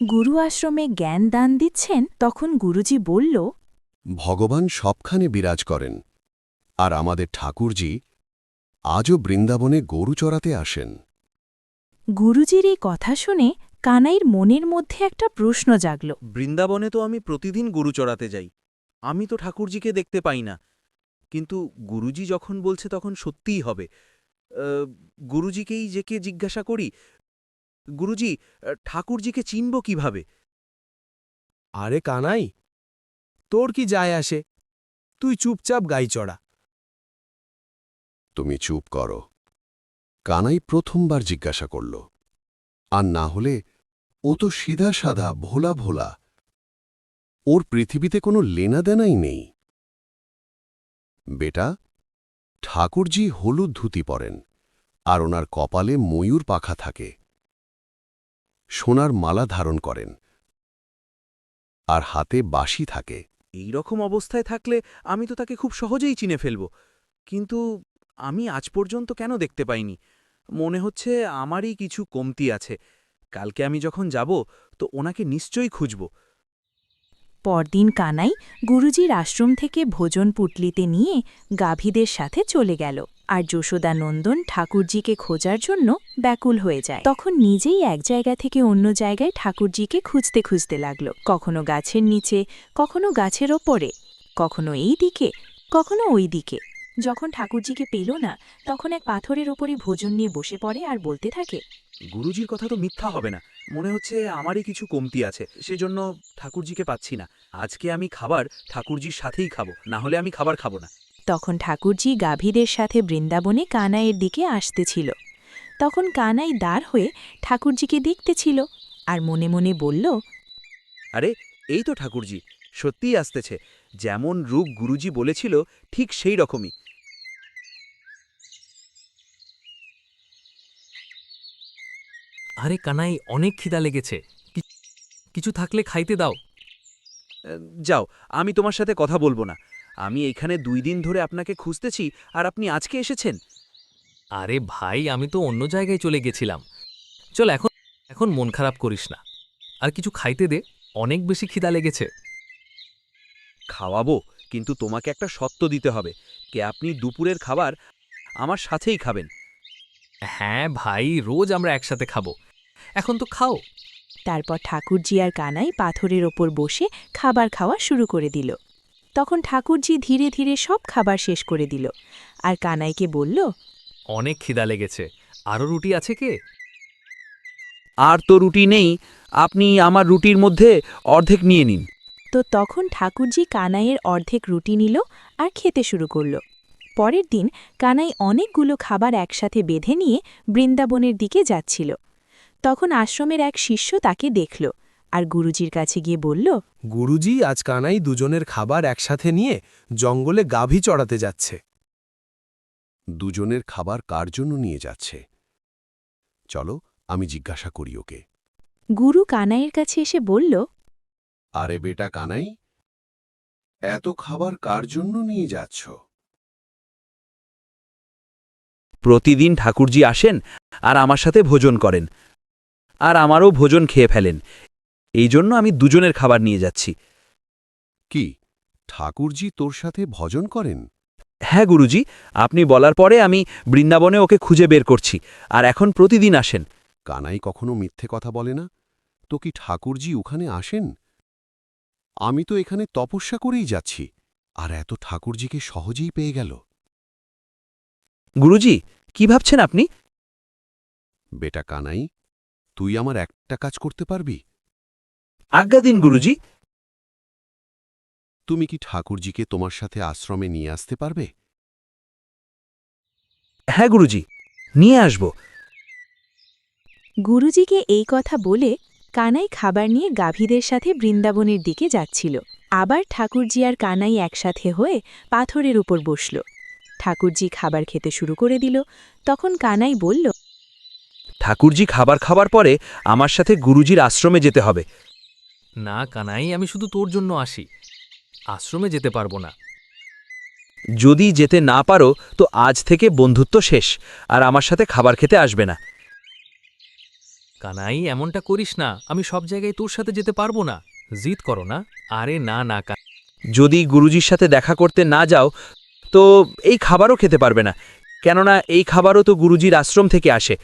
গুরু আশ্রমে জ্ঞান দান দিচ্ছেন, তখন গুরুজি বলল, ভগবান সবখানে বিরাজ করেন, আর আমাদের ঠাকুরজি আজও বৃন্দাবনে গরু চড়াতে আসেন। গুরুজির এই কথা শুনে কানাইর মনের মধ্যে একটা প্রশ্ন জাগল। বৃন্দাবনে তো আমি প্রতিদিন গরু চড়াতে যাই, আমি তো ঠাকুরজিকে দেখতে পাই না। কিন্তু গুরুজি যখন বলছে তখন সত্যিই হবে। গুরুজিকেই যেকে জিজ্ঞাসা করি, গুরুজি, ঠাকুরজিকে চিনব কিভাবে? আরে কানাই, তোর কি যায় আসে? তুই চুপচাপ গাই চড়া। তুমি চুপ করো। কানাই প্রথমবার জিজ্ঞাসা করল, আর না হলে ও তো সিধা সাদা ভোলা ভোলা, ওর পৃথিবীতে কোনো লেনাদেনাই নেই। বেটা, ঠাকুরজি হলুদ ধুতি পরেন, আর ওনার কপালে ময়ূর পাখা থাকে, সোনার মালা ধারণ করেন, আর হাতে বাঁশি থাকে। এই রকম অবস্থায় থাকলে আমি তো তাকে খুব সহজেই চিনে ফেলব, কিন্তু আমি আজ পর্যন্ত কেন দেখতে পাইনি? মনে হচ্ছে আমারই কিছু কমতি আছে। কালকে আমি যখন যাব তো ওনাকে নিশ্চয়ই খুঁজব। পরদিন কানাই গুরুজির আশ্রম থেকে ভোজন পুটলিতে নিয়ে গাভীদের সাথে চলে গেল, আর যশোদানন্দন ঠাকুরজিকে খোঁজার জন্য ব্যাকুল হয়ে যায়। তখন নিজেই এক জায়গা থেকে অন্য জায়গায় ঠাকুরজিকে খুঁজতে খুঁজতে লাগল, কখনো গাছের নিচে, কখনো গাছের ওপরে, কখনো এই দিকে, কখনো ওই দিকে। যখন ঠাকুরজিকে পেল না, তখন এক পাথরের ওপরে ভোজন নিয়ে বসে পড়ে আর বলতে থাকে, গুরুজির কথা তো মিথ্যা হবে না। মনে হচ্ছে আমারই কিছু কমতি আছে, সেজন্য ঠাকুরজিকে পাচ্ছি না। আজকে আমি খাবার ঠাকুরজির সাথেই খাবো, না হলে আমি খাবার খাবো না। তখন ঠাকুরজি গাভীদের সাথে বৃন্দাবনে কানাইয়ের দিকে আসতেছিল। তখন কানাই দাঁড় হয়ে ঠাকুরজিকে দেখতেছিল আর মনে মনে বলল, আরে, এই তো ঠাকুরজি, সত্যিই আসতেছে। যেমন রূপ গুরুজি বলেছিল ঠিক সেই রকমই। আরে কানাই, অনেক খিদা লেগেছে, কিছু থাকলে খাইতে দাও। যাও, আমি তোমার সাথে কথা বলবো না। আমি এইখানে 2 দিন ধরে আপনাকে খুঁজতেছি, আর আপনি আজকে এসেছেন? আরে ভাই, আমি তো অন্য জায়গায় চলে গেছিলাম। চল, এখন এখন মন খারাপ করিস না, আর কিছু খাইতে দে, অনেক বেশি খিদা লেগেছে। খাওয়াবো, কিন্তু তোমাকে একটা শর্ত দিতে হবে। কে আপনি দুপুরের খাবার আমার সাথেই খাবেন। হ্যাঁ ভাই, রোজ আমরা একসাথে খাবো, এখন তো খাও। তারপর ঠাকুরজি আর কানাই পাথরের ওপর বসে খাবার খাওয়া শুরু করে দিল। তখন ঠাকুরজি ধীরে ধীরে সব খাবার শেষ করে দিল, আর কানাইকে বলল, অনেক খিদা লেগেছে, আরও রুটি আছে কে? আর তো রুটি নেই, আপনি আমার রুটির মধ্যে অর্ধেক নিয়ে নিন। তো তখন ঠাকুরজি কানাইয়ের অর্ধেক রুটি নিল আর খেতে শুরু করল। পরের দিন কানাই অনেকগুলো খাবার একসাথে বেঁধে নিয়ে বৃন্দাবনের দিকে যাচ্ছিল। তখন আশ্রমের এক শিষ্য তাকে দেখল আর গুরুজির কাছে গিয়ে বলল, গুরুজি, আজ কানাই দুজনের খাবার একসাথে নিয়ে জঙ্গলে গাভী চড়াতে যাচ্ছে। দুজনের খাবার কার জন্য নিয়ে যাচ্ছে? চলো, আমি জিজ্ঞাসা করি ওকে। গুরু কানাইয়ের কাছে এসে বলল, আরে বেটা কানাই, এত খাবার কার জন্য নিয়ে যাচ্ছ? প্রতিদিন ঠাকুরজি আসেন আর আমার সাথে ভোজন করেন, আর আমারও ভোজন খেয়ে ফেলেন। এই জন্য আমি দুজনের খাবার নিয়ে যাচ্ছি। কি, ঠাকুরজি তোর সাথে ভজন করেন? হ্যাঁ গুরুজি, আপনি বলার পরে আমি বৃন্দাবনে ওকে খুঁজে বের করছি, আর এখন প্রতিদিন আসেন। কানাই কখনো মিথ্যে কথা বলে না। তো কি ঠাকুরজি ওখানে আসেন? আমি তো এখানে তপস্যা করেই যাচ্ছি, আর এত ঠাকুরজিকে সহজেই পেয়ে গেল। গুরুজি, কি ভাবছেন আপনি? বেটা কানাই, তুই আমার একটা কাজ করতে পারবি? আজ্ঞা দিন গুরুজি। তুমি কি ঠাকুরজিকে তোমার সাথে আশ্রমে নিয়ে আসতে পারবে? হ্যাঁ গুরুজি, নিয়ে আসব। গুরুজিকে এই কথা বলে কানাই খাবার নিয়ে গাভীদের সাথে বৃন্দাবনের দিকে যাচ্ছিল। আবার ঠাকুরজি আর কানাই একসাথে হয়ে পাথরের উপর বসল। ঠাকুরজি খাবার খেতে শুরু করে দিল। তখন কানাই বলল, ঠাকুরজি খাবার খাবার পরে আমার সাথে গুরুজির আশ্রমে যেতে হবে। না কানাই, আমি শুধু তোর জন্য আসি, আশ্রমে যেতে পারবো না। যদি যেতে না পারো তো আজ থেকে বন্ধুত্ব শেষ, আর আমার সাথে খাবার খেতে আসবে না। কানাই এমনটা করিস না, আমি সব জায়গায় তোর সাথে যেতে পারবো না। জিদ করো না। আরে না না যদি গুরুজির সাথে দেখা করতে না যাও তো এই খাবারও খেতে পারবে না, কেননা এই খাবারও তো গুরুজির আশ্রম থেকে আসে।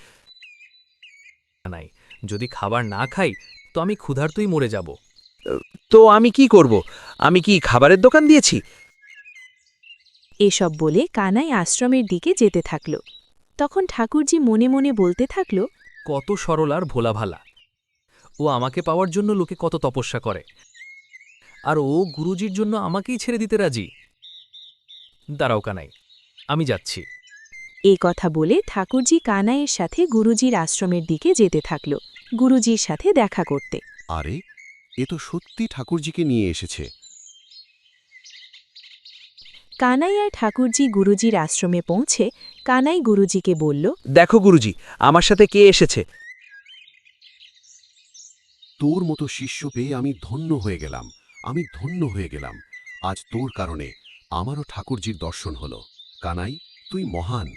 কানাই, যদি খাবার না খাই তো আমি ক্ষুধার্তই মরে যাব। তো আমি কি করব? আমি কি খাবারের দোকান দিয়েছি? এসব বলে কানাই আশ্রমের দিকে যেতে থাকল। তখন ঠাকুরজি মনে মনে বলতে থাকল, কত সরল আর ভোলা ভালা। ও আমাকে পাওয়ার জন্য লোকে কত তপস্যা করে, আর ও গুরুজির জন্য আমাকেই ছেড়ে দিতে রাজি। দাঁড়াও কানাই, আমি যাচ্ছি। এই কথা বলে ঠাকুরজি কানাইয়ের সাথে গুরুজির আশ্রমের দিকে যেতে থাকল গুরুজির সাথে দেখা করতে। আরে এ তো সত্যি ঠাকুরজিকে নিয়ে এসেছে। কানাই আর ঠাকুরজি গুরুজির আশ্রমে পৌঁছে কানাই গুরুজিকে বলল, দেখো গুরুজি, আমার সাথে কে এসেছে। তোর মতো শিষ্য পেয়ে আমি ধন্য হয়ে গেলাম, আমি ধন্য হয়ে গেলাম। আজ তোর কারণে আমারও ঠাকুরজির দর্শন হলো। কানাই, তুই মহান।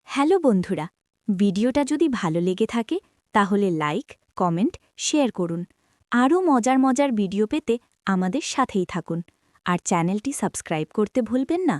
হ্যালো বন্ধুরা, ভিডিওটা যদি ভালো লেগে থাকে তাহলে লাইক, কমেন্ট, শেয়ার করুন। আরও মজার মজার ভিডিও পেতে আমাদের সাথেই থাকুন আর চ্যানেলটি সাবস্ক্রাইব করতে ভুলবেন না।